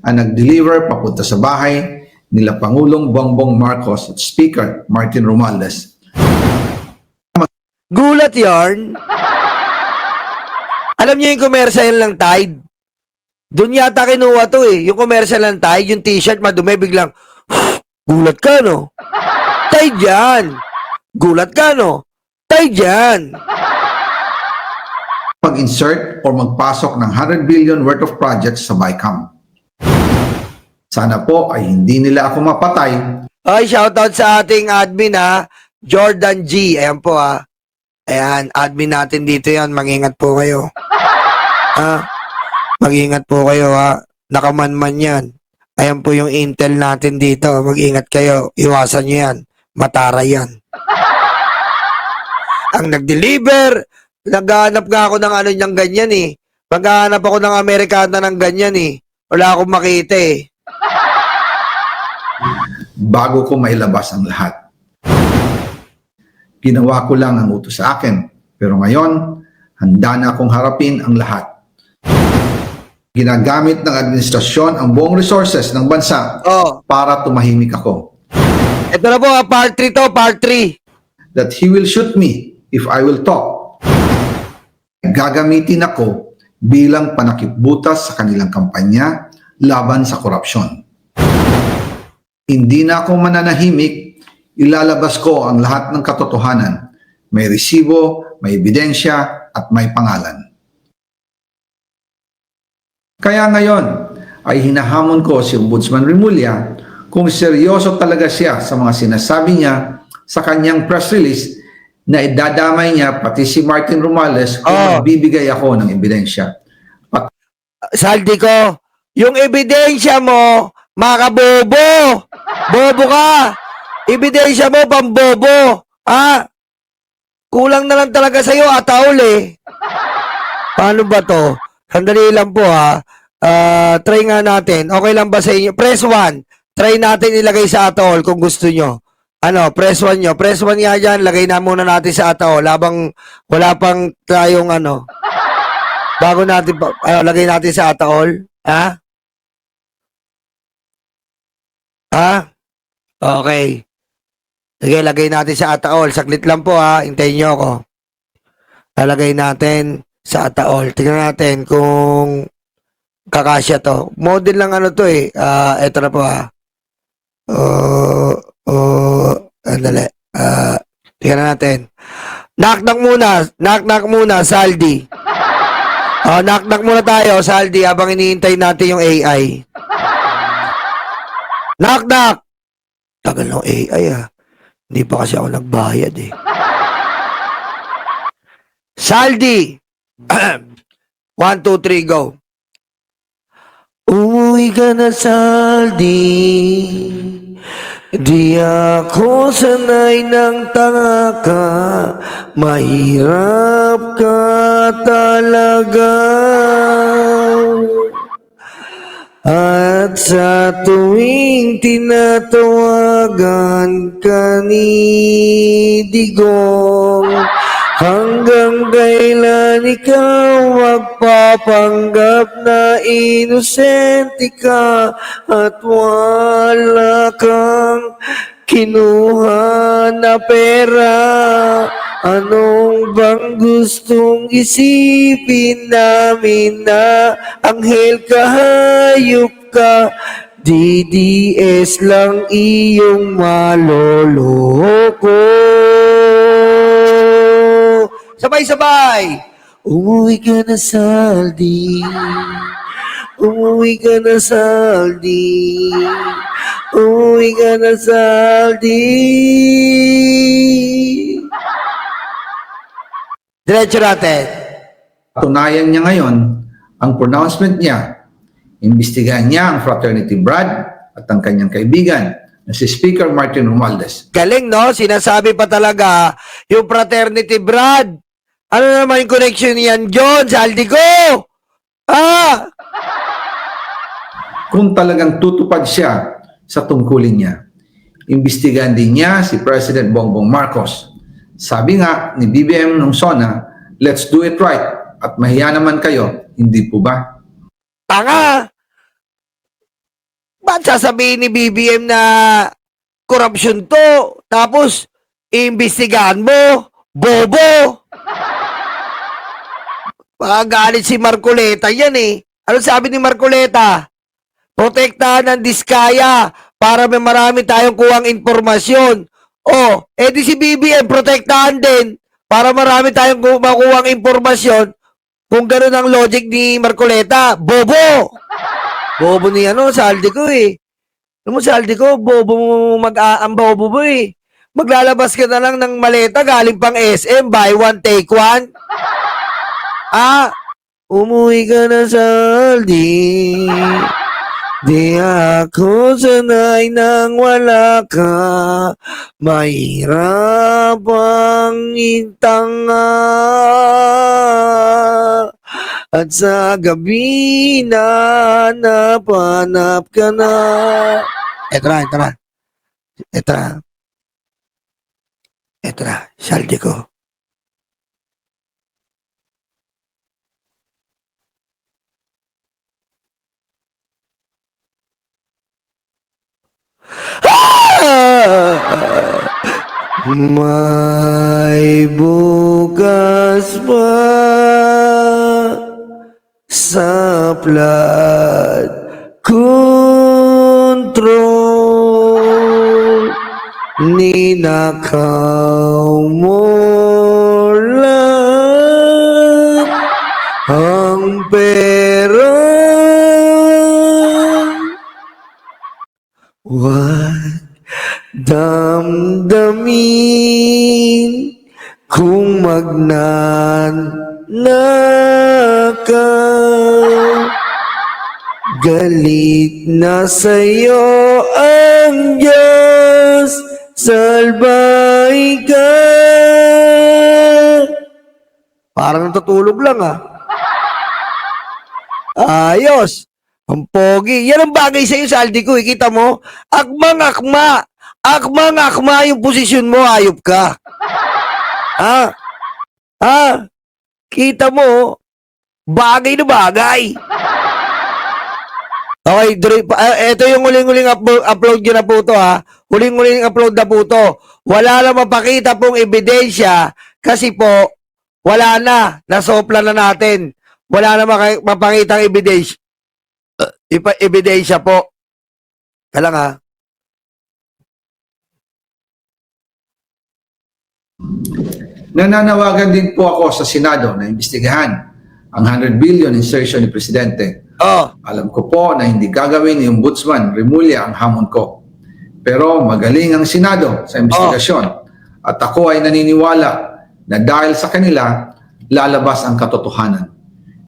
ang nag-deliver papunta sa bahay nila Pangulong Bongbong Marcos at Speaker Martin Romualdez. Gulat yarn. Alam niyo yung commercial ng Tide? Doon yata kinuha to eh. Yung commercial ng Tide, yung t-shirt madumi, biglang, gulat ka no? Tide yan. Gulat ka no? Tide yan. Mag-insert o magpasok ng 100 billion worth of projects sa BICAM. Sana po ay hindi nila ako mapatay. Okay, shoutout sa ating admin ha. Jordan G. Ayan po ha. Ayan, admin natin dito yan. Mag-ingat po kayo. Ha? Mag-ingat po kayo ha. Nakamanman yan. Ayan po yung intel natin dito. Mag-ingat kayo. Iwasan nyo yan. Matara yan. Ang nag-deliver, naghahanap nga ako ng ano niyang ganyan eh. Maghahanap ako ng Amerikana ng ganyan eh. Wala akong makita eh. Bago ko mailabas ang lahat. Ginawa ko lang ang utos sa akin. Pero ngayon, handa na akong harapin ang lahat. Ginagamit ng administrasyon ang buong resources ng bansa para tumahimik ako. Ito na po, part 3 to, part 3. That he will shoot me if I will talk. Gagamitin ako bilang panakipbutas sa kanilang kampanya laban sa korupsyon. Hindi na ako mananahimik. Ilalabas ko ang lahat ng katotohanan. May resibo, may ebidensya, at may pangalan. Kaya ngayon ay hinahamon ko si Ombudsman Remulla kung seryoso talaga siya sa mga sinasabi niya sa kanyang press release na idadamay niya pati si Martin Romualdez kung magbibigay ako ng ebidensya. Saldi ko, yung ebidensya mo, makabobo. Bobo ka. Ebidensya mo, pambobo. Ha? Kulang na lang talaga sa'yo, ataol eh. Paano ba to? Sandali lang po ha. Try nga natin. Okay lang ba sa inyo? Press 1. Try natin ilagay sa ataol kung gusto nyo. Ano, press 1 nyo. Press 1 nga dyan. Lagay na muna natin sa ataol. Habang wala pang tayong ano. Bago natin, lagay natin sa ataol. Ha? Ha? Okay. Sige, lagay natin sa ataol. Saglit lang po ha. Hintayin nyo ako. Lalagay natin sa ataol. Tingnan natin kung kakasya to. Model lang ano to eh. Eto na po ha. Andali. Tingnan natin. Knock-knock muna. Knock-knock muna, Saldi. Knock-knock muna tayo, Saldi, habang iniintay natin yung AI. Knock-knock! Tagal ng AI ah. Hindi pa kasi ako nagbayad eh. Saldi! 1, 2, 3, go. Umuwi ka na, Saldi. Di ako sanay ng tanga ka. Mahirap ka talaga. At sa tuwing tinatawagan ka ni Digong, hanggang kailan ikaw magpapanggap na inosente ka at wala kang kinuha na pera? Anong bang gustong isipin namin na anghel ka, hayop ka? DDS lang iyong maloloko. Sabay-sabay! Umuwi ka na, Saldi. Umuwi ka na, Saldi. Umuwi ka na, Saldi. Diretso natin. Tunayan niya ngayon ang pronouncement niya. Imbestigahan niya ang Fraternity Brad at ang kanyang kaibigan na si Speaker Martin Romualdez. Galing, no? Sinasabi pa talaga yung Fraternity Brad. Ano naman yung connection niyan, John? Saldi ko! Kung talagang tutupad siya sa tungkulin niya, imbestigahan din niya si President Bongbong Marcos. Sabi nga ni BBM nung SONA, let's do it right at mahiya naman kayo, hindi po ba? Tanga! Ba't sasabihin ni BBM na korupsyon to? Tapos, iimbestigahan mo? Bobo! Makagalit si Marcoleta yan eh. Ano sabi ni Marcoleta? Protektahan ng Diskaya para may marami tayong kuhang informasyon. Oh, edi si BBM protektahan din para marami tayong makuhang informasyon. Kung gano'n ang logic ni Marcoleta, bobo! Bobo ni Saldi ko eh. Alam mo, Saldi ko, bobo mo ang bobo mo eh. Maglalabas ka na lang ng maleta galing pang SM, buy one, take one. Umuwi ka na, Saldi. Di ako sanay nang wala ka. Mahirap ang intanga. At sa gabi na napanap ka na. Eto na, Saldi ko. May bukas pa sa flood control, ninakaw mo lang ang pera. What damdamin kung magnanakaw? Galit na sa'yo ang Diyos, salbahin ka. Parang natutulog lang Ayos. Ang pogi. Yan ang bagay sa'yo, Saldi ko. Kita mo? Akmang-akma. Akmang-akma yung posisyon mo. Ayop ka. Kita mo? Bagay na bagay. Okay, ito yung huling-huling upload nyo na po to Huling-huling upload na po to. Wala lang mapakita pong ebidensya kasi po, wala na. Nasopla na natin. Wala na mapakitang ebidensya. Ebidensya po. Kailang Nananawagan din po ako sa Senado na imbestigahan ang 100 billion insertion ni Presidente. Alam ko po na hindi gagawin ni Ombudsman Remulla ang hamon ko. Pero magaling ang Senado sa investigasyon. At ako ay naniniwala na dahil sa kanila, lalabas ang katotohanan.